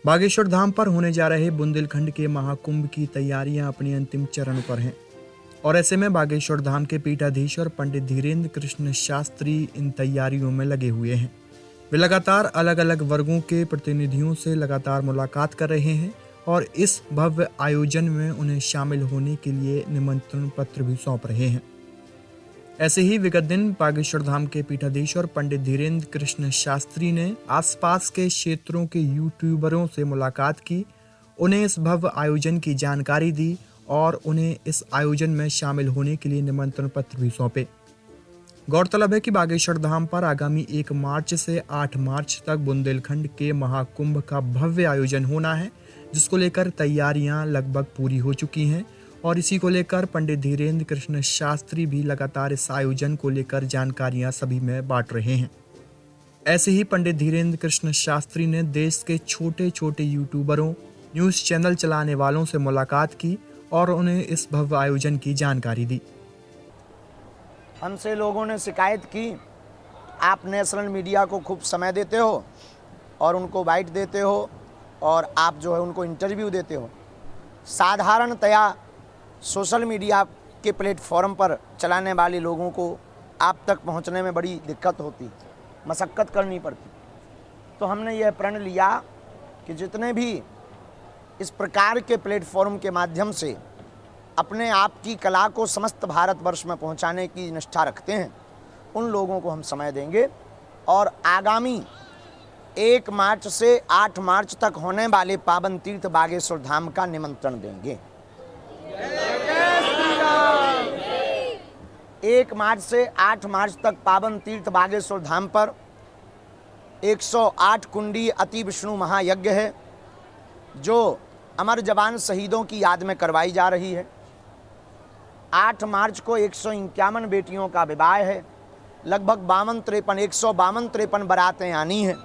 बागेश्वर धाम पर होने जा रहे बुंदेलखंड के महाकुंभ की तैयारियां अपने अंतिम चरण पर हैं और ऐसे में बागेश्वर धाम के पीठाधीश्वर पंडित धीरेन्द्र कृष्ण शास्त्री इन तैयारियों में लगे हुए हैं। वे लगातार अलग अलग वर्गों के प्रतिनिधियों से लगातार मुलाकात कर रहे हैं और इस भव्य आयोजन में उन्हें शामिल होने के लिए निमंत्रण पत्र भी सौंप रहे हैं। ऐसे ही विगत दिन बागेश्वर धाम के पीठाधीश्वर पंडित धीरेन्द्र कृष्ण शास्त्री ने आसपास के क्षेत्रों के यूट्यूबरों से मुलाकात की, उन्हें इस भव्य आयोजन की जानकारी दी और उन्हें इस आयोजन में शामिल होने के लिए निमंत्रण पत्र भी सौंपे। गौरतलब है कि बागेश्वर धाम पर आगामी 1 मार्च से 8 मार्च तक बुंदेलखंड के महाकुंभ का भव्य आयोजन होना है, जिसको लेकर तैयारियां लगभग पूरी हो चुकी हैं और इसी को लेकर पंडित धीरेन्द्र कृष्ण शास्त्री भी लगातार इस आयोजन को लेकर जानकारियां सभी में बांट रहे हैं। ऐसे ही पंडित धीरेन्द्र कृष्ण शास्त्री ने देश के छोटे छोटे यूट्यूबरों, न्यूज़ चैनल चलाने वालों से मुलाकात की और उन्हें इस भव्य आयोजन की जानकारी दी। हमसे लोगों ने शिकायत की, आप नेशनल मीडिया को खूब समय देते हो और उनको बाइट देते हो और आप जो है उनको इंटरव्यू देते हो। साधारणतया सोशल मीडिया के प्लेटफॉर्म पर चलाने वाले लोगों को आप तक पहुंचने में बड़ी दिक्कत होती, मशक्क़त करनी पड़ती। तो हमने यह प्रण लिया कि जितने भी इस प्रकार के प्लेटफॉर्म के माध्यम से अपने आप की कला को समस्त भारतवर्ष में पहुंचाने की निष्ठा रखते हैं, उन लोगों को हम समय देंगे और आगामी 1 मार्च से 8 मार्च तक होने वाले पावन तीर्थ बागेश्वर धाम का निमंत्रण देंगे। 1 मार्च से 8 मार्च तक पावन तीर्थ बागेश्वर धाम पर 108 कुंडी अति विष्णु महायज्ञ है, जो अमर जवान शहीदों की याद में करवाई जा रही है। 8 मार्च को 151 बेटियों का विवाह है। लगभग 152-53 बारातें आनी हैं।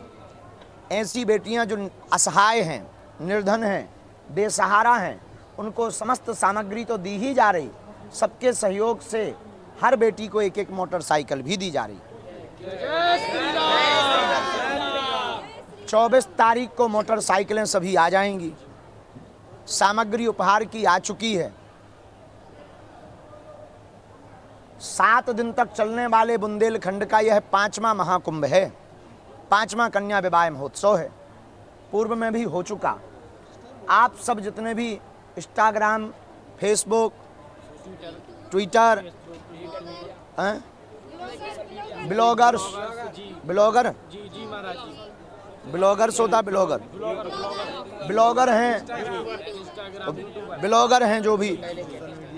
ऐसी बेटियां जो असहाय हैं, निर्धन हैं, बेसहारा हैं, उनको समस्त सामग्री तो दी ही जा रही, सबके सहयोग से हर बेटी को 1-1 मोटरसाइकिल भी दी जा रही। 24 तारीख को मोटरसाइकिलें सभी आ जाएंगी। सामग्री उपहार की आ चुकी है। 7 दिन तक चलने वाले बुंदेलखंड का यह 5वां महाकुंभ है, 5वां कन्या विवाह महोत्सव है। पूर्व में भी हो चुका। आप सब जितने भी इंस्टाग्राम, फेसबुक, ट्विटर, ब्लॉगर हैं जो भी,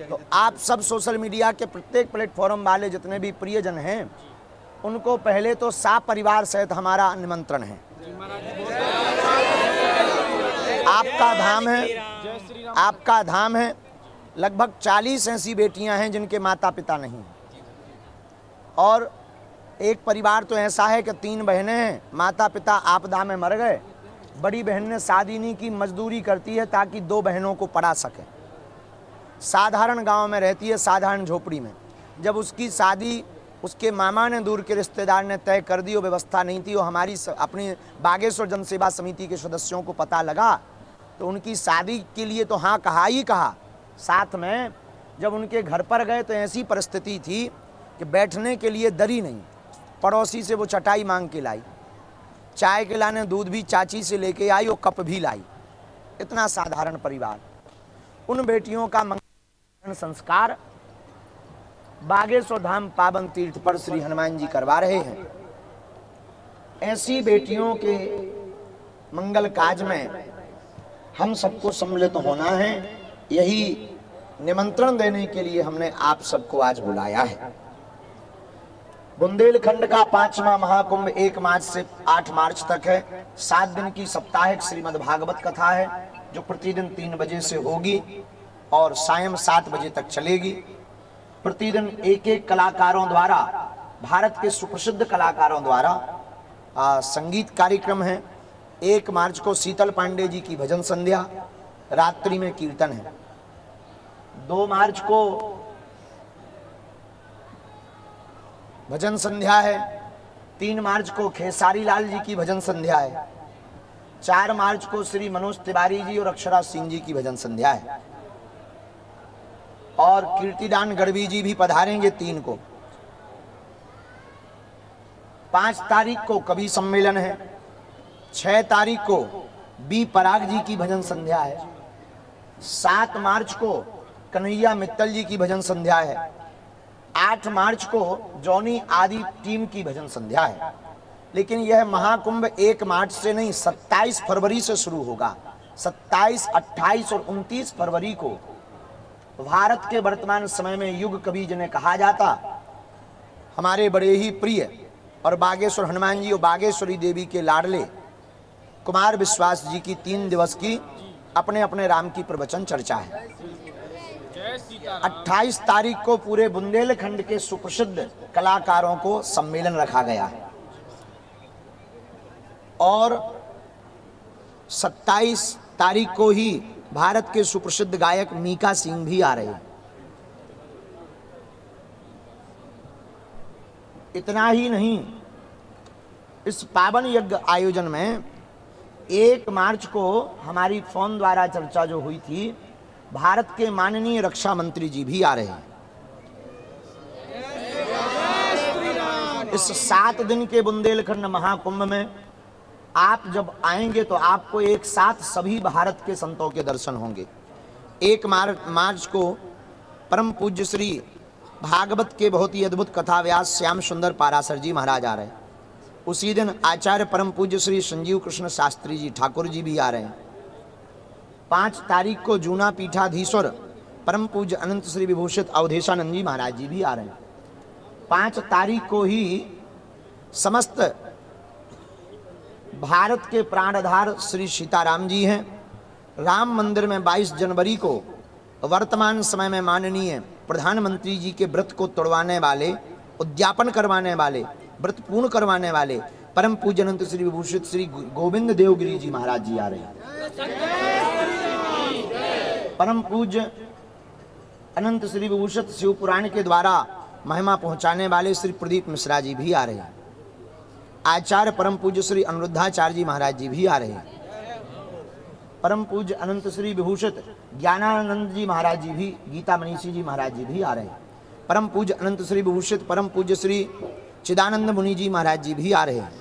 तो आप सब सोशल मीडिया के प्रत्येक प्लेटफॉर्म वाले जितने भी प्रियजन हैं, उनको पहले तो परिवार सहित हमारा निमंत्रण है। आपका धाम है। लगभग 40 ऐसी बेटियां हैं जिनके माता पिता नहीं हैं और एक परिवार तो ऐसा है कि 3 बहनें हैं, माता पिता आपदा में मर गए। बड़ी बहन ने शादी नहीं की, मजदूरी करती है ताकि 2 बहनों को पढ़ा सके। साधारण गांव में रहती है, साधारण झोपड़ी में। जब उसकी शादी उसके मामा ने, दूर के रिश्तेदार ने तय कर दी, वो व्यवस्था नहीं थी, वो हमारी अपनी बागेश्वर जन सेवा समिति के सदस्यों को पता लगा तो उनकी शादी के लिए तो हाँ कहा ही कहा। साथ में जब उनके घर पर गए तो ऐसी परिस्थिति थी कि बैठने के लिए दरी नहीं, पड़ोसी से वो चटाई मांग के लाई, चाय के लाने दूध भी चाची से लेके आई, वो कप भी लाई। इतना साधारण परिवार। उन बेटियों का मंगल संस्कार बागेश्वर धाम पावन तीर्थ पर श्री हनुमान जी करवा रहे हैं। ऐसी बेटियों के मंगल काज में हम सबको सम्मिलित होना है। यही निमंत्रण देने के लिए हमने आप सबको आज बुलाया है। बुंदेलखंड का 5वां महाकुंभ 1 मार्च से 8 मार्च तक है। 7 दिन की साप्ताहिक श्रीमद् भागवत कथा है, जो प्रतिदिन 3 बजे से होगी और सायं 7 बजे तक चलेगी। प्रतिदिन 1-1 कलाकारों द्वारा, भारत के सुप्रसिद्ध कलाकारों द्वारा संगीत कार्यक्रम है। 1 मार्च को शीतल पांडे जी की भजन संध्या, रात्रि में कीर्तन है। 2 मार्च को भजन संध्या है। 3 मार्च को खेसारी लाल जी की भजन संध्या है। 4 मार्च को श्री मनोज तिवारी जी और अक्षरा सिंह जी की भजन संध्या है, और कीर्तिदान गढ़वी जी भी पधारेंगे 3 को। 5 तारीख को कवि सम्मेलन है, 6 तारीख को बी पराग जी की भजन संध्या है, 7 मार्च को कन्हैया मित्तल जी की भजन संध्या है, 8 मार्च को जॉनी आदि टीम की भजन संध्या है। लेकिन यह महाकुंभ 1 मार्च से नहीं, 27 फरवरी से शुरू होगा। 27, 28 और 29 फरवरी को भारत के वर्तमान समय में युग कवि जिन्हें कहा जाता, हमारे बड़े ही प्रिय और बागेश्वर हनुमान जी और बागेश्वरी देवी के लाडले कुमार विश्वास जी की 3 दिवस की अपने अपने राम की प्रवचन चर्चा है। 28 तारीख को पूरे बुंदेलखंड के सुप्रसिद्ध कलाकारों को सम्मेलन रखा गया है, और 27 तारीख को ही भारत के सुप्रसिद्ध गायक मीका सिंह भी आ रहे हैं। इतना ही नहीं, इस पावन यज्ञ आयोजन में 1 मार्च को हमारी फोन द्वारा चर्चा जो हुई थी, भारत के माननीय रक्षा मंत्री जी भी आ रहे हैं। इस 7 दिन के बुंदेलखंड महाकुंभ में आप जब आएंगे तो आपको एक साथ सभी भारत के संतों के दर्शन होंगे। 1 मार्च को परम पूज्य श्री भागवत के बहुत ही अद्भुत कथा व्यास श्याम सुंदर पाराशर जी महाराज आ रहे हैं। उसी दिन आचार्य परम पूज्य श्री संजीव कृष्ण शास्त्री जी ठाकुर जी भी आ रहे हैं। 5 तारीख को जूना पीठाधीश्वर परम पूज्य अनंत श्री विभूषित अवधेशानंद जी महाराज जी भी आ रहे हैं। 5 तारीख को ही समस्त भारत के प्राणधार श्री सीताराम जी हैं। राम मंदिर में 22 जनवरी को वर्तमान समय में माननीय प्रधानमंत्री जी के व्रत को तोड़वाने वाले, उद्यापन करवाने वाले, व्रत पूर्ण करवाने वाले परम पूज्य अनंत श्री विभूषित श्री गोविंद देवगिरी जी महाराज जी आ रहे हैं। परम पूज्य अनंत श्री विभूषित शिव पुराण के द्वारा महिमा पहुंचाने वाले श्री प्रदीप मिश्रा जी भी आ रहे हैं। आचार्य परम पूज्य श्री अनिरुद्धाचार्य जी महाराज जी भी आ रहे हैं। परम पूज्य अनंत श्री विभूषित ज्ञानानंद जी महाराज जी भी, गीता मनीषी जी महाराज जी भी आ रहे हैं। परम पूज्य अनंत श्री विभूषित परम पूज्य श्री चिदानंद मुनि जी महाराज जी भी आ रहे हैं।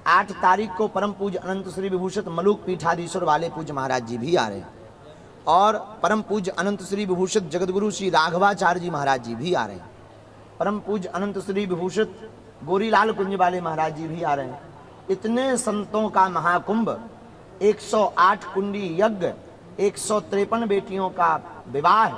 8 तारीख को परम पूज्य अनंत श्री विभूषित मलुक पीठाधीश्वर वाले पूज्य महाराज जी भी आ रहे हैं, और परम पूज्य अनंत श्री विभूषित जगतगुरु श्री राघवाचार्य जी महाराज जी भी आ रहे हैं। परम पूज्य अनंत श्री विभूषित गोरीलाल कुंज वाले महाराज जी भी आ रहे हैं। इतने संतों का महाकुंभ, 108 कुंडी यज्ञ, 153 बेटियों का विवाह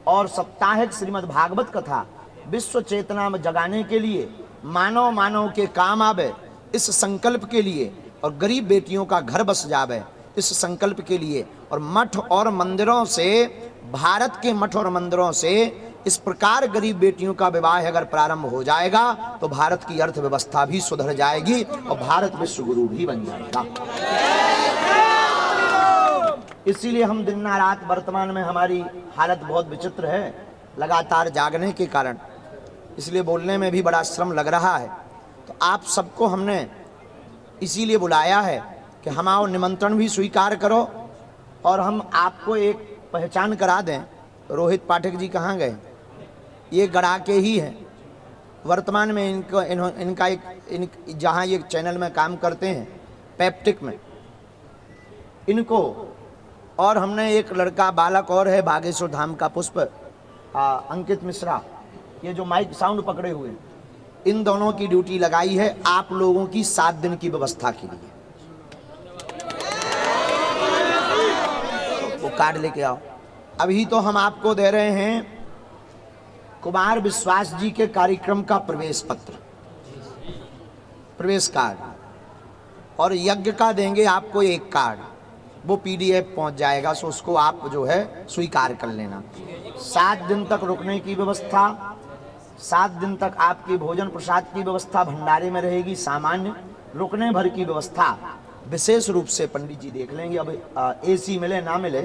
और साप्ताहिक श्रीमद् भागवत कथा विश्व चेतना में जगाने के लिए, मानव मानव के काम आवे इस संकल्प के लिए, और गरीब बेटियों का घर बस जावे इस संकल्प के लिए, और मठ और मंदिरों से, भारत के मठ और मंदिरों से इस प्रकार गरीब बेटियों का विवाह अगर प्रारंभ हो जाएगा तो भारत की अर्थव्यवस्था भी सुधर जाएगी और भारत विश्व गुरु भी बन जाएगा। इसीलिए हम दिन ना रात, वर्तमान में हमारी हालत बहुत विचित्र है लगातार जागने के कारण, इसलिए बोलने में भी बड़ा श्रम लग रहा है। तो आप सबको हमने इसीलिए बुलाया है कि हम आओ, निमंत्रण भी स्वीकार करो, और हम आपको एक पहचान करा दें। रोहित पाठक जी कहाँ गए? ये गढ़ा के ही हैं। वर्तमान में इनका एक जहाँ ये चैनल में काम करते हैं, पेप्टिक में, इनको, और हमने एक लड़का बालक और है बागेश्वर धाम का पुष्प, अंकित मिश्रा, ये जो माइक साउंड पकड़े हुए, इन दोनों की ड्यूटी लगाई है आप लोगों की 7 दिन की व्यवस्था के लिए। वो कार्ड लेके आओ। अभी तो हम आपको दे रहे हैं कुमार विश्वास जी के कार्यक्रम का प्रवेश पत्र, प्रवेश कार्ड, और यज्ञ का देंगे आपको एक कार्ड, वो PDF पहुंच जाएगा, सो उसको आप जो है स्वीकार कर लेना। 7 दिन तक रुकने की व्यवस्था, 7 दिन तक आपकी भोजन प्रसाद की व्यवस्था भंडारे में रहेगी, सामान्य रुकने भर की व्यवस्था विशेष रूप से पंडित जी देख लेंगे। अब AC मिले ना मिले,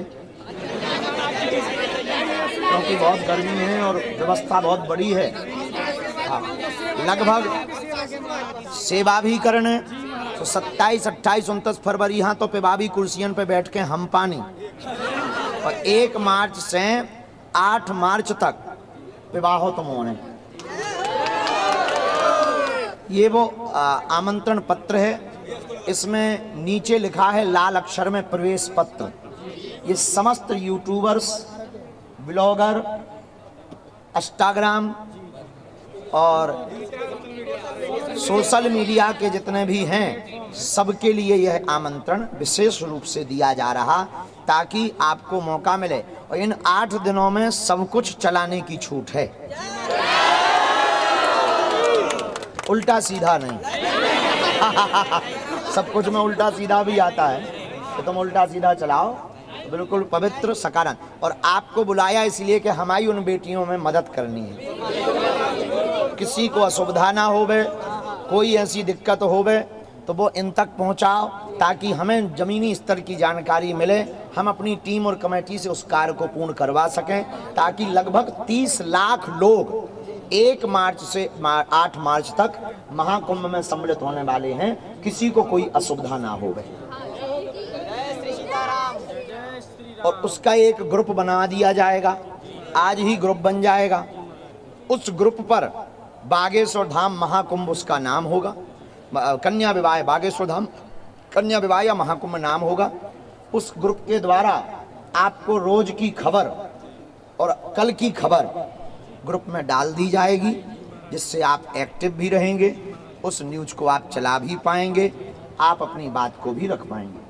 क्योंकि बहुत गर्मी है और व्यवस्था बहुत बड़ी है। लगभग सेवा भी करने, तो 27, 28, 29 फरवरी यहाँ तो पेबाबी कुर्सियन पे बैठ के हम पानी, और 1 मार्च से 8 मार्च तक विवाहो तुम होने। ये वो आमंत्रण पत्र है, इसमें नीचे लिखा है लाल अक्षर में प्रवेश पत्र। ये समस्त यूट्यूबर्स, ब्लॉगर, इंस्टाग्राम और सोशल मीडिया के जितने भी हैं, सबके लिए यह आमंत्रण विशेष रूप से दिया जा रहा, ताकि आपको मौका मिले। और इन 8 दिनों में सब कुछ चलाने की छूट है, उल्टा सीधा नहीं। सब कुछ में उल्टा सीधा भी आता है, तो तुम उल्टा सीधा चलाओ, बिल्कुल पवित्र सकारात्मक। और आपको बुलाया इसलिए कि हमारी उन बेटियों में मदद करनी है। किसी को असुविधा ना होवे, कोई ऐसी दिक्कत होवे तो वो इन तक पहुंचाओ, ताकि हमें ज़मीनी स्तर की जानकारी मिले, हम अपनी टीम और कमेटी से उस कार्य को पूर्ण करवा सकें, ताकि लगभग 30 लाख लोग 1 मार्च से 8 मार्च तक महाकुंभ में सम्मिलित होने वाले हैं, किसी को कोई असुविधा ना होवे। और उसका एक ग्रुप बना दिया जाएगा, आज ही ग्रुप बन जाएगा। उस ग्रुप पर बागेश्वर धाम महाकुंभ उसका नाम होगा, कन्या विवाह बागेश्वर धाम कन्या विवाह या महाकुंभ नाम होगा। उस ग्रुप के द्वारा आपको रोज की खबर और कल की खबर ग्रुप में डाल दी जाएगी, जिससे आप एक्टिव भी रहेंगे, उस न्यूज़ को आप चला भी पाएंगे, आप अपनी बात को भी रख पाएंगे।